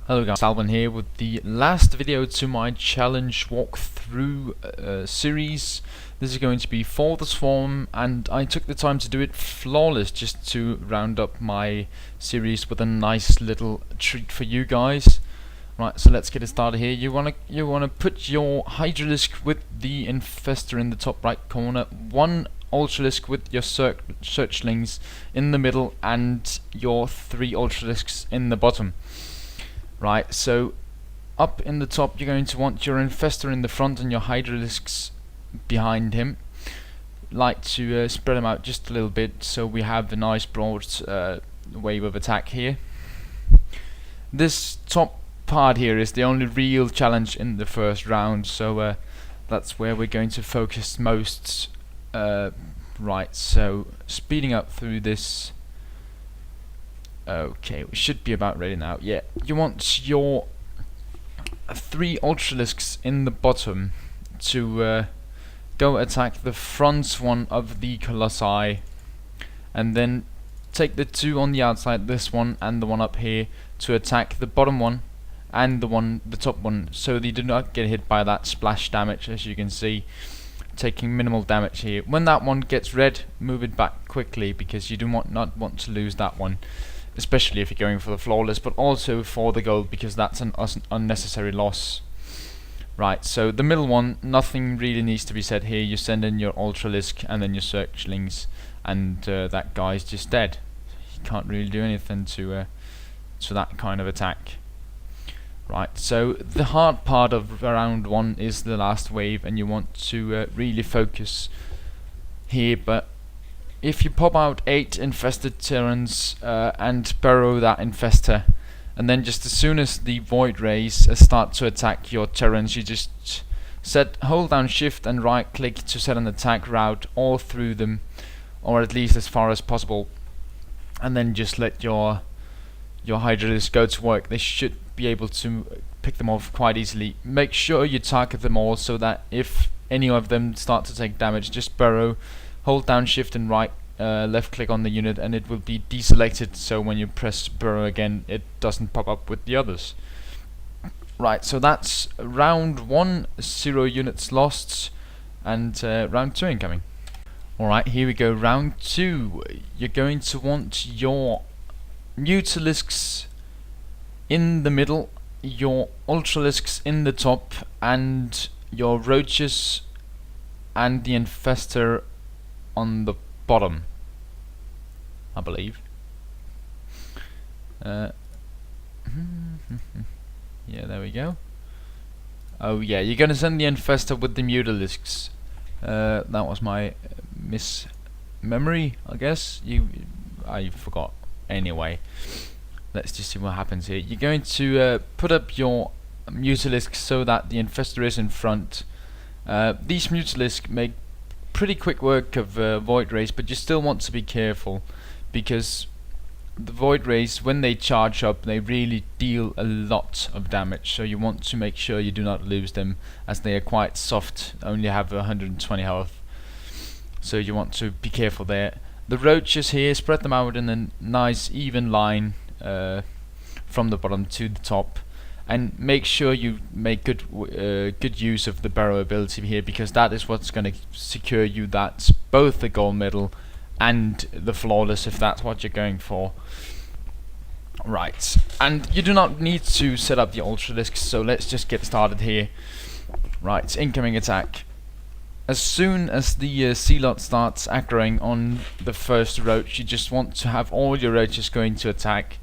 Hello guys, Salwyn here with the last video to my challenge walkthrough series. This is going to be for the Swarm, and I took the time to do it flawless just to round up my series with a nice little treat for you guys. Right, so let's get it started here. You wanna put your Hydralisk with the Infestor in the top right corner, one Ultralisk with your Searchlings in the middle, and your 3 Ultralisks in the bottom. Right, so up in the top you're going to want your Infestor in the front and your Hydralisks behind him. Like to spread them out just a little bit so we have a nice broad wave of attack here. This top part here is the only real challenge in the first round, so that's where we're going to focus most. Right, so speeding up through this. Okay, we should be about ready now. Yeah, you want your 3 Ultralisks in the bottom to go attack the front one of the Colossi, and then take the 2 on the outside, this one and the one up here, to attack the bottom one and the top one, so they do not get hit by that splash damage, as you can see, taking minimal damage here. When that one gets red, move it back quickly, because you do not want to lose that one, especially if you're going for the flawless, but also for the gold, because that's an unnecessary loss. Right, so the middle one, nothing really needs to be said here. You send in your Ultralisk and then your Searchlings, and that guy's just dead. He can't really do anything to that kind of attack. Right, so the hard part of round 1 is the last wave, and you want to really focus here. But if you pop out 8 infested Terrans and burrow that Infestor, and then just as soon as the Void Rays start to attack your Terrans, you just hold down Shift and right click to set an attack route all through them, or at least as far as possible, and then just let your Hydralisk go to work. They should be able to pick them off quite easily. Make sure you target them all, so that if any of them start to take damage, just burrow, hold down Shift and right left click on the unit, and it will be deselected, so when you press burrow again it doesn't pop up with the others. Right, so that's round 1, 0 units lost, and round 2 incoming. Alright, here we go, round 2. You're going to want your Mutalisks in the middle, your Ultralisks in the top, and your Roaches and the Infestor on the bottom, I believe. Yeah, there we go. Oh yeah, you're gonna send the Infestor with the Mutalisks. That was my mismemory, I guess. I forgot. Anyway, let's just see what happens here. You're going to put up your Mutalisks so that the Infestor is in front. These Mutalisks make pretty quick work of Void Rays, but you still want to be careful, because the Void Rays, when they charge up, they really deal a lot of damage, so you want to make sure you do not lose them, as they are quite soft, only have 120 health, so you want to be careful there. The Roaches here, spread them out in a nice even line from the bottom to the top, and make sure you make good use of the burrow ability here, because that is what's going to secure you both the gold medal and the flawless, if that's what you're going for. Right, and you do not need to set up the Ultralisks, so let's just get started here. Right, incoming attack. As soon as the Zealot starts aggroing on the first Roach, you just want to have all your Roaches going to attack,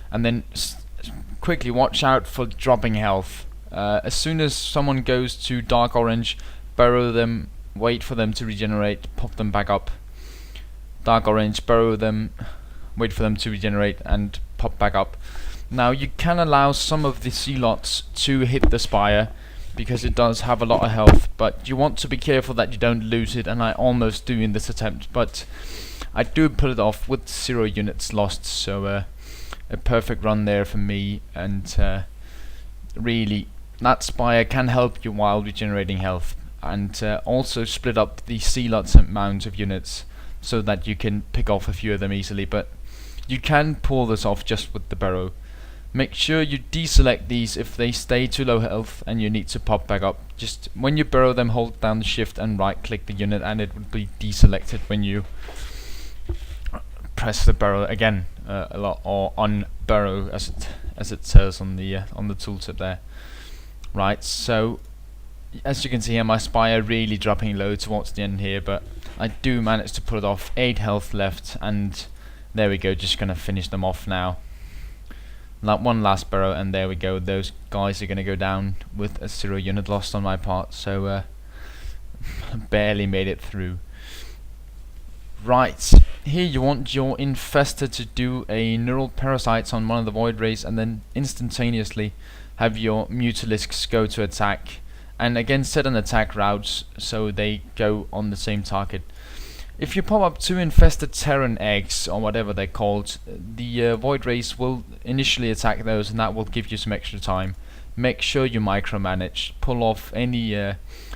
and then quickly watch out for dropping health. As soon as someone goes to dark orange, burrow them, wait for them to regenerate, pop them back up. Dark orange, burrow them, wait for them to regenerate, and pop back up. Now you can allow some of the Zealots to hit the Spire, because it does have a lot of health, but you want to be careful that you don't lose it, and I almost do in this attempt, but I do pull it off with 0 units lost, so a perfect run there for me. And really, that Spire can help you while regenerating health, and also split up the Zealots amount of units so that you can pick off a few of them easily, but you can pull this off just with the burrow. Make sure you deselect these if they stay too low health and you need to pop back up. Just when you burrow them, hold down the shift and right click the unit and it would be deselected when you press the burrow again, a lot, or unburrow as it says on the tooltip there. Right, so as you can see here, my spire really dropping low towards the end here, but I do manage to pull it off. 8 health left, and there we go. Just gonna finish them off now. One last burrow, and there we go. Those guys are gonna go down with a 0 unit lost on my part. So barely made it through. Right, here you want your infestor to do a neural parasites on one of the void rays, and then instantaneously have your mutalisks go to attack. And again, set an attack route so they go on the same target. If you pop up 2 infested Terran eggs, or whatever they're called, the void rays will initially attack those, and that will give you some extra time. Make sure you micromanage, pull off any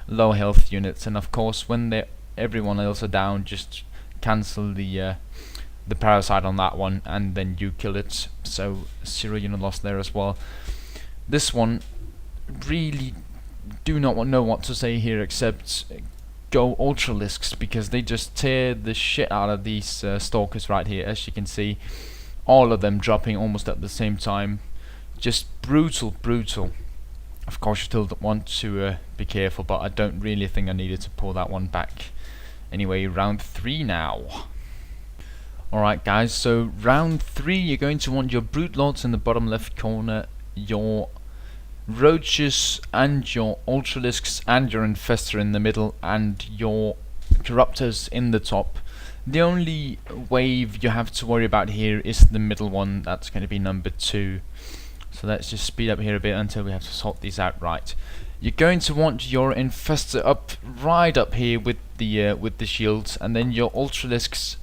low health units, and of course when everyone else are down, just cancel the parasite on that one, and then you kill it. So 0 unit lost there as well. This one, really do not know what to say here except go Ultralisks, because they just tear the shit out of these stalkers right here. As you can see, all of them dropping almost at the same time. Just brutal. Of course you still want to be careful, but I don't really think I needed to pull that one back. Anyway, round 3 now. Alright guys, so round 3, you're going to want your Brute Lords in the bottom left corner, your Roaches and your Ultralisks and your Infestor in the middle, and your Corruptors in the top. The only wave you have to worry about here is the middle one. That's going to be number 2. So let's just speed up here a bit until we have to sort these out right. You're going to want your Infestor right up here with the shields, and then your Ultralisks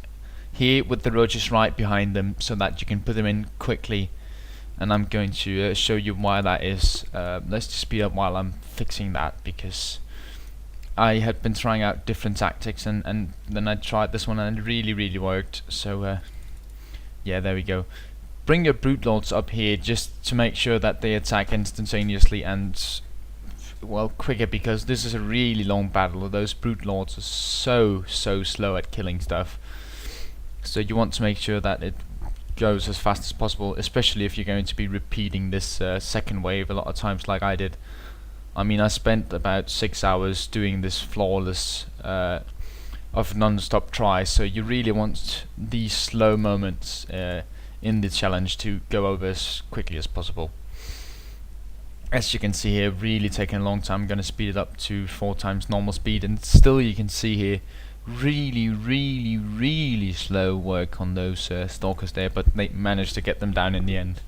here with the Roaches right behind them, so that you can put them in quickly. And I'm going to show you why that is. Let's just speed up while I'm fixing that, because I had been trying out different tactics, and then I tried this one and it really worked. So yeah, there we go. Bring your Brute Lords up here just to make sure that they attack instantaneously and, well, quicker, because this is a really long battle. Those Brute Lords are so slow at killing stuff. So you want to make sure that it goes as fast as possible, especially if you're going to be repeating this second wave a lot of times like I did. I mean, I spent about 6 hours doing this flawless of non-stop tries, so you really want these slow moments in the challenge to go over as quickly as possible. As you can see here, really taking a long time. I'm going to speed it up to 4 times normal speed, and still you can see here really slow work on those stalkers there, but they managed to get them down in the end.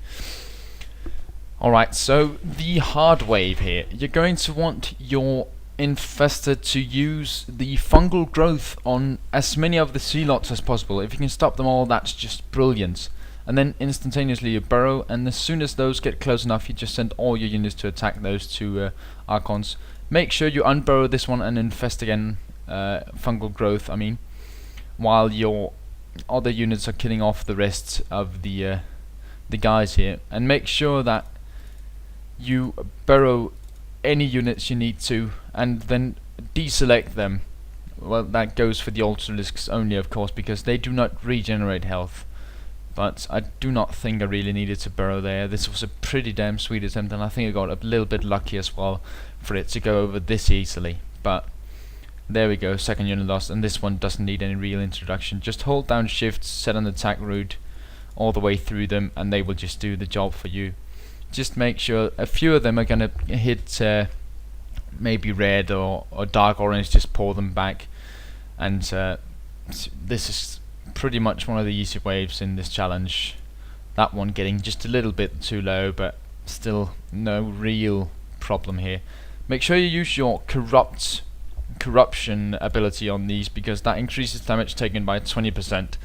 Alright, so the hard wave here. You're going to want your Infestor to use the fungal growth on as many of the sea lots as possible. If you can stop them all, that's just brilliant. And then instantaneously you burrow, and as soon as those get close enough, you just send all your units to attack those 2 Archons. Make sure you unburrow this one and infest again. Fungal growth, I mean, while your other units are killing off the rest of the guys here. And make sure that you burrow any units you need to, and then deselect them. Well, that goes for the Ultralisks only, of course, because they do not regenerate health. But I do not think I really needed to burrow there. This was a pretty damn sweet attempt, and I think I got a little bit lucky as well for it to go over this easily. But there we go, 2nd unit lost, and this one doesn't need any real introduction. Just hold down shift, set an attack route all the way through them, and they will just do the job for you. Just make sure a few of them are gonna hit maybe red or dark orange, just pull them back. And this is pretty much one of the easy waves in this challenge. That one getting just a little bit too low, but still no real problem here. Make sure you use your corruption ability on these, because that increases damage taken by 20%,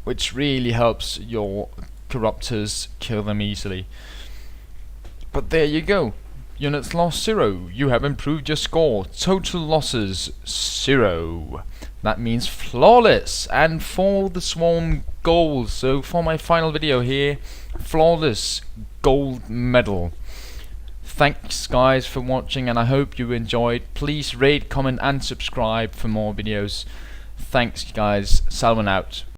which really helps your Corruptors kill them easily. But there you go, units lost 0. You have improved your score. Total losses 0. That means flawless. And for the swarm goals, so for my final video here, flawless gold medal. Thanks guys for watching, and I hope you enjoyed. Please rate, comment and subscribe for more videos. Thanks guys. Salwyn out.